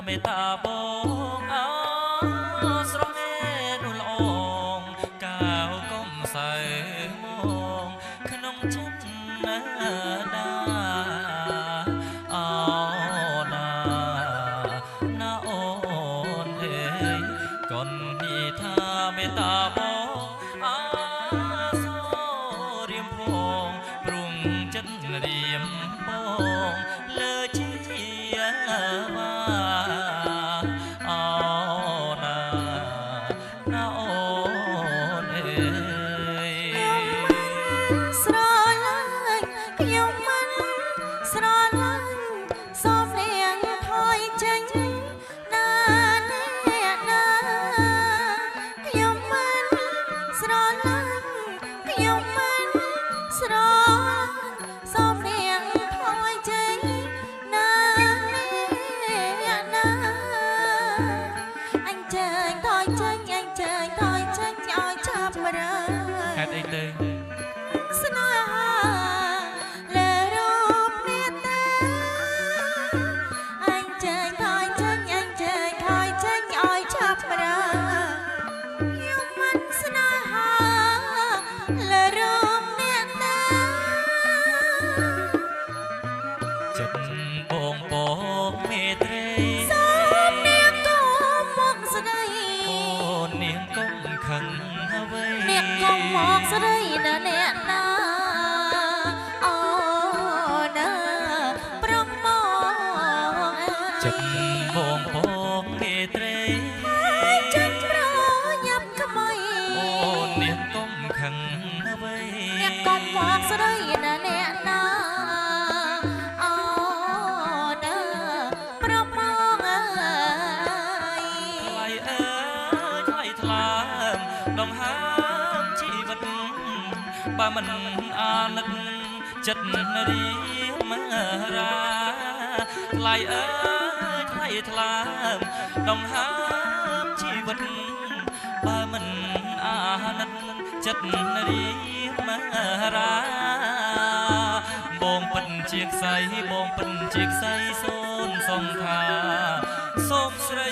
មេតាបងអោស្រស់មេនុលអងកាវកុំសើមកក្នុងចិត្តណាអូណាណាអូនអើយកូននិយាយថាមេតាបងអោសូរៀមផងព្រុងចិត្តរៀមបងលើជាបាអូណាណាអូនអើយស្រឡាញ់ខ្ញុំមិនស្រឡាញ់សូមនាងថយចេញណាអ្នកណាខ្ញុំមិនស្រឡាញ់ខ្ញុំមិនស្រឡាញ់សូមនាងថយចេញណាអ្នកណាអញចេញថយចេញអញចេញថយចេញឲ្យឆាប់រើហេតុអីទៅស្នេហាលើរូបអ្នកតាអញចេញថយចេញអញចេញថយចេញឲ្យឆាប់រើខ្ញុំមិនស្នេហាលើរូបអ្នកតាចិត្តបងបងមេត្រីសូមនាងកុំមកស្ដីអូនាងកុំខឹងអ្វីនាងកុំមកស្ដីណាអ្នកណាអូណាប្រមងចិត្តបងបងមេត្រីចិត្តប្រញាប់ក្មៃអូនាងកុំខឹងអ្វីអ្នកកុំមកស្ដីណាអ្នកណាអូណាប្រមងថ្លៃអើយថ្លៃថ្លាមដងហើមជីវិតបើមិនអាណិតចិត្តរៀមរាថ្លៃអើយថ្លៃថ្លាមដងហើមជីវិតបើមិនអាណិតចិត្តរៀមរាបងពិនជាខ្សៃបងពិនជាខ្សៃសូនសងខាសូមស្រី